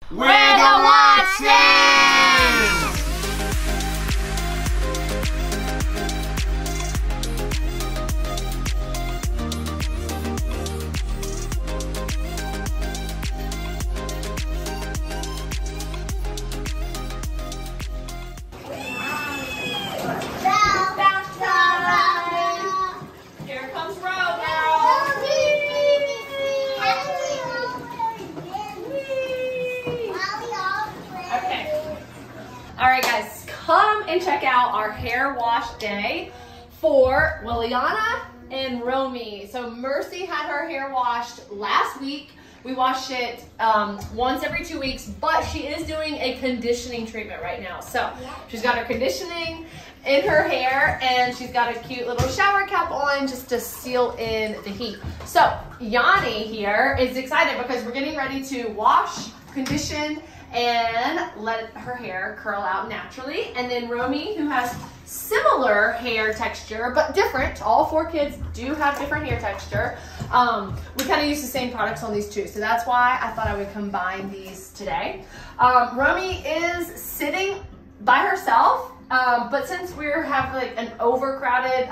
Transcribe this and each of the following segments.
We're the Watsons! Here comes Ro now. Okay. All right, guys, come and check out our hair wash day for Liliana and Rhomi. So Mercy had her hair washed last week. We wash it once every 2 weeks, but she is doing a conditioning treatment right now. So she's got her conditioning in her hair, and she's got a cute little shower cap on just to seal in the heat. So Yanni here is excited because we're getting ready to wash, condition, and let her hair curl out naturally. And then Rhomi, who has similar hair texture, but different. All 4 kids do have different hair texture. We kind of use the same products on these two, so that's why I thought I would combine these today. Rhomi is sitting by herself, but since we have like an overcrowded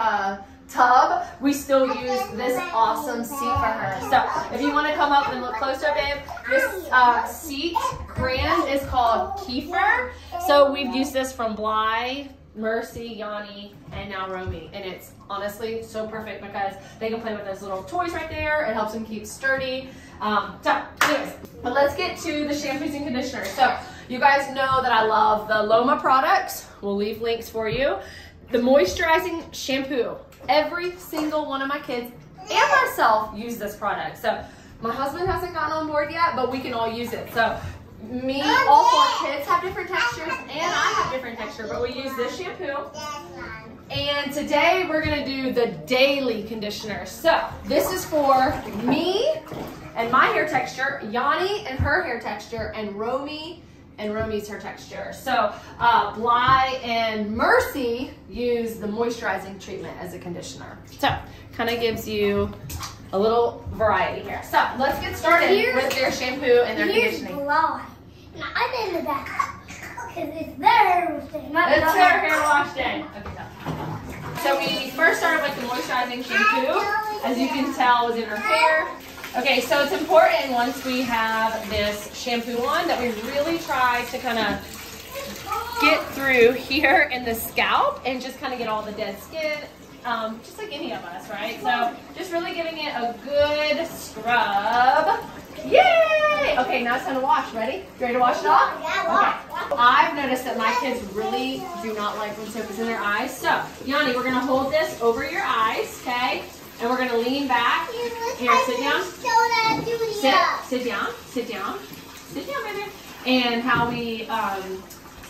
tub, we still use this awesome seat for her. So if you want to come up and look closer, babe, this seat brand is called Kiefer. So we've used this from Blys, Mercy, Yanni, and now Rhomi, and it's honestly so perfect because they can play with those little toys right there. It helps them keep sturdy. So anyways, but let's get to the shampoos and conditioners. So you guys know that I love the Loma products. We'll leave links for you. The moisturizing shampoo. Every single one of my kids and myself use this product. So my husband hasn't gotten on board yet, but we can all use it. So me, all 4 kids have different textures, and I have different texture, but we use this shampoo. And today we're gonna do the daily conditioner. So this is for me and my hair texture, Yanni and her hair texture, and Rhomi and Rhomi's hair texture. So Blys and Mercy use the moisturizing treatment as a conditioner. So kind of gives you a little variety here. So let's get started with their shampoo and their conditioning. Blys. Now I'm in the back because it's their hair wash day. It's their hair wash day. Okay, so we first started with the moisturizing shampoo. As you can tell, was in her hair. Okay, so it's important once we have this shampoo on that we really try to kind of get through here in the scalp and just kind of get all the dead skin, just like any of us, right? So just really giving it a good scrub. Yay! Okay, now it's time to wash. Ready? You ready to wash it off? Okay. I've noticed that my kids really do not like when soap is in their eyes. So, Yanni, we're going to hold this over your eyes, okay? And we're going to lean back. Here, sit down. Sit down. Sit down. Sit down, baby. And how we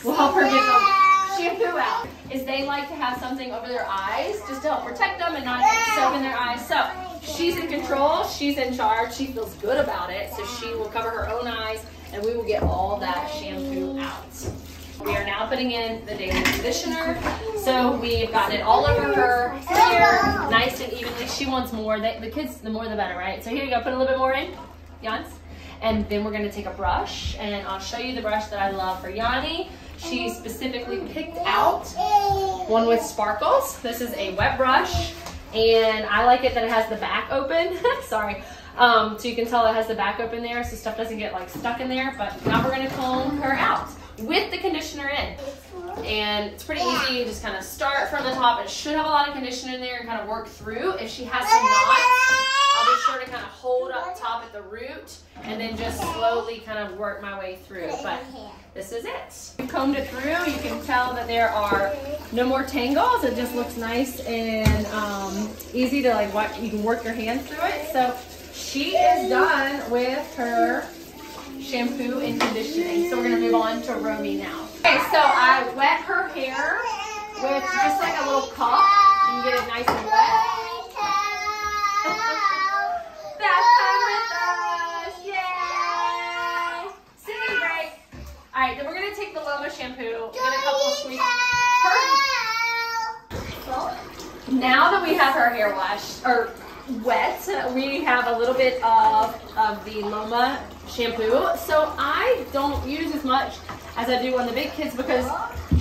will help her get the shampoo out is they like to have something over their eyes just to help protect them and not get soap in their eyes. So she's in control. She's in charge. She feels good about it. So she will cover her own eyes and we will get all that shampoo out. We are now putting in the daily conditioner. So we've gotten it all over her hair, nice and evenly. She wants more. The kids, the more the better, right? So here you go, put a little bit more in, Jans. And then we're gonna take a brush, and I'll show you the brush that I love for Yanni. She specifically picked out one with sparkles. This is a wet brush, and I like it that it has the back open. Sorry. So you can tell it has the back open there, so stuff doesn't get like stuck in there. But now we're gonna comb her out with the conditioner in. And it's pretty easy. You just kind of start from the top. It should have a lot of conditioner in there and kind of work through. If she has some knots, I'll be sure to kind of hold up top at the root and then just slowly kind of work my way through. But this is it. You combed it through. You can tell that there are no more tangles. It just looks nice and easy to like what you can work your hands through it. So she is done with her shampoo and conditioning. So we're gonna move on to Rhomi now. Okay, so I wet her hair with just like a little cup. You can get it nice and wet. Bath time with us, yay! Singing break. All right, then we're gonna take the Loma shampoo, get a couple of sweet. Now that we have her hair washed or wet, we have a little bit of the Loma shampoo. So I don't use as much as I do on the big kids because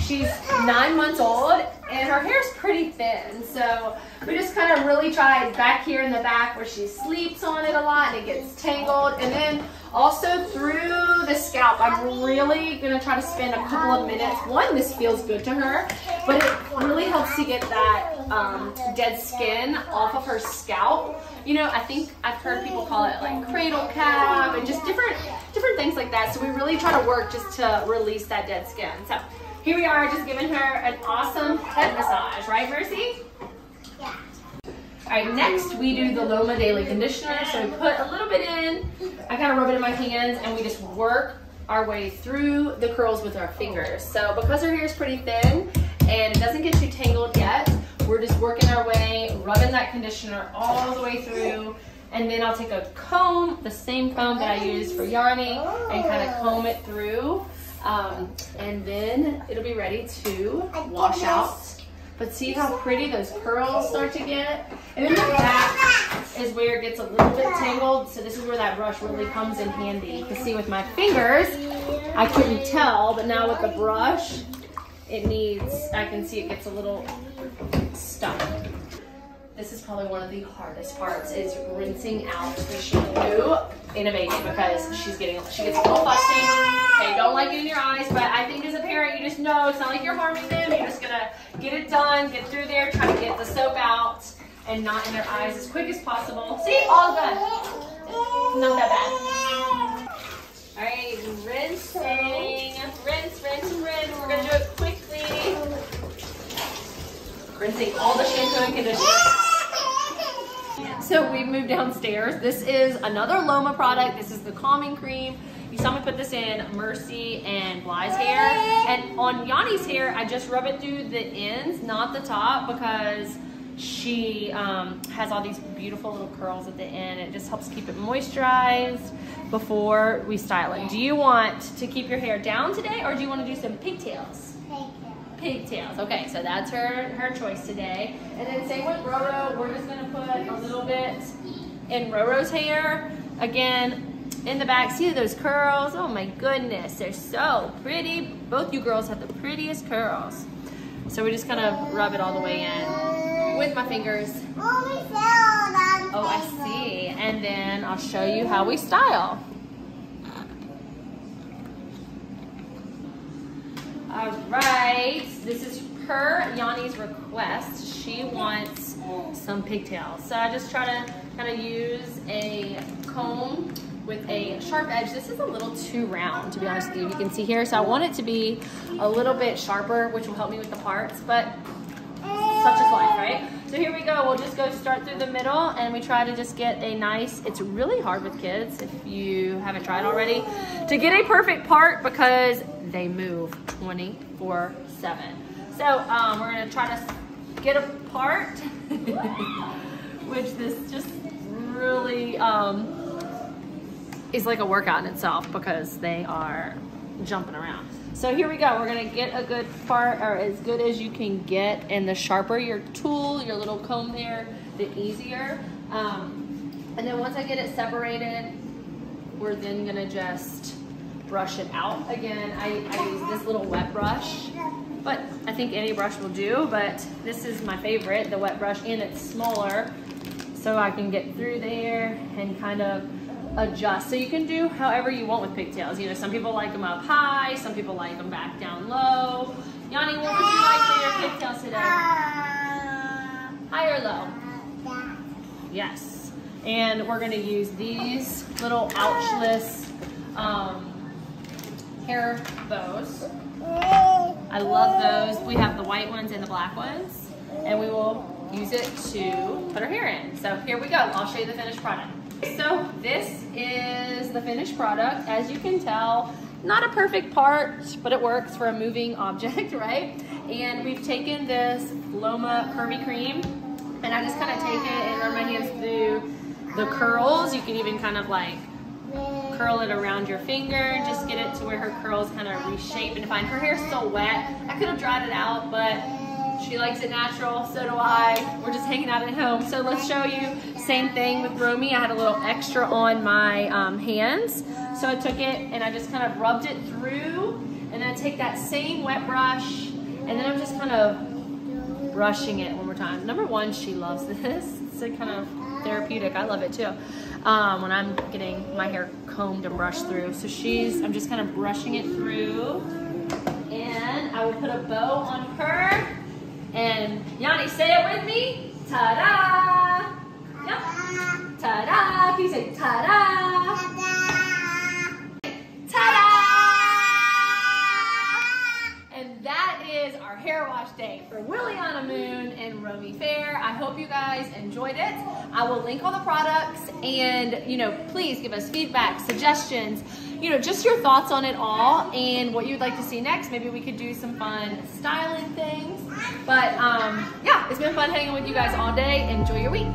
she's 9 months old and her hair's pretty thin. So we just kind of really try back here in the back where she sleeps on it a lot and it gets tangled. And then also through the scalp, I'm really gonna try to spend a couple of minutes. One, this feels good to her, but it really helps to get that dead skin off of her scalp. You know, I think I've heard people call it like cradle cap and just different things like that. So we really try to work just to release that dead skin. So here we are, just giving her an awesome head massage, right, Mercy? Yeah. All right, next we do the Loma Daily Conditioner. So we put a little bit in, I kind of rub it in my hands, and we just work our way through the curls with our fingers. So because her hair is pretty thin and it doesn't get too tangled yet, we're just working our way, rubbing that conditioner all the way through. And then I'll take a comb, the same comb that I used for Yanni, and kind of comb it through. And then it'll be ready to wash out. But see how pretty those curls start to get? And then the back is where it gets a little bit tangled. So this is where that brush really comes in handy. You can see with my fingers, I couldn't tell, but now with the brush, I can see it gets a little stuck. This is probably one of the hardest parts, is rinsing out the shampoo in a baby because she gets a little fussy. Okay, don't like it in your eyes, but I think as a parent, you just know it's not like you're harming them. You're just gonna get it done, get through there, try to get the soap out and not in their eyes as quick as possible. See, all good. Not that bad. All right, rinsing. Rinse, rinse, and rinse. We're gonna do it quickly. Rinsing all the shampoo and conditioner. So we've moved downstairs. This is another Loma product. This is the calming cream. You saw me put this in Mercy and Blys' hair. And on Yanni's hair, I just rub it through the ends, not the top, because she has all these beautiful little curls at the end. It just helps keep it moisturized before we style it. Do you want to keep your hair down today, or do you want to do some pigtails? Pigtails. Okay, so that's her choice today. And then same with Roro. We're just gonna put a little bit in Roro's hair. Again, in the back. See those curls? Oh my goodness, they're so pretty. Both you girls have the prettiest curls. So we just kind of rub it all the way in with my fingers. Oh, I see. And then I'll show you how we style. All right, this is per Yanni's request. She wants some pigtails. So I just try to kind of use a comb with a sharp edge. This is a little too round, to be honest with you. You can see here, so I want it to be a little bit sharper, which will help me with the parts, but such is life, right? So here we go. We'll just go start through the middle, and we try to just get a nice, it's really hard with kids, if you haven't tried already, to get a perfect part because they move 24/7. So we're gonna try to get a part, which this just really is like a workout in itself because they are jumping around. So here we go. We're gonna get a good part, or as good as you can get, and the sharper your tool, your little comb there, the easier. And then once I get it separated, we're then gonna just brush it out. Again, I use this little wet brush, but I think any brush will do, but this is my favorite, the wet brush, and it's smaller, so I can get through there and kind of adjust. So you can do however you want with pigtails. You know, some people like them up high, some people like them back down low. Yanni, what would you like for your pigtails today? High or low? Yes. And we're gonna use these little ouchless hair bows. I love those. We have the white ones and the black ones, and we will use it to put our hair in. So here we go. I'll show you the finished product. So this is the finished product. As you can tell, not a perfect part, but it works for a moving object, right? And we've taken this Loma curvy cream, and I just kind of take it and run my hands through the curls. You can even kind of like curl it around your finger, just get it to where her curls kind of reshape and define. Her hair's still wet. I could have dried it out, but She likes it natural, so do I. We're just hanging out at home. So let's show you, same thing with Rhomi. I had a little extra on my hands. So I took it and I just kind of rubbed it through, and then I take that same wet brush, and then I'm just kind of brushing it one more time. Number one, she loves this. It's a kind of therapeutic. I love it too. When I'm getting my hair combed and brushed through. So I'm just kind of brushing it through, and I will put a bow on her. And Yanni, say it with me. Ta-da! Yep. Ta-da! Can you say ta-da? Ta-da! And that is our hair wash day for Willie on a Moon and Rhomi Fair. I hope you guys enjoyed it. I will link all the products, and please give us feedback, suggestions, just your thoughts on it all and what you'd like to see next. Maybe we could do some fun styling things. But yeah, it's been fun hanging with you guys all day. Enjoy your week.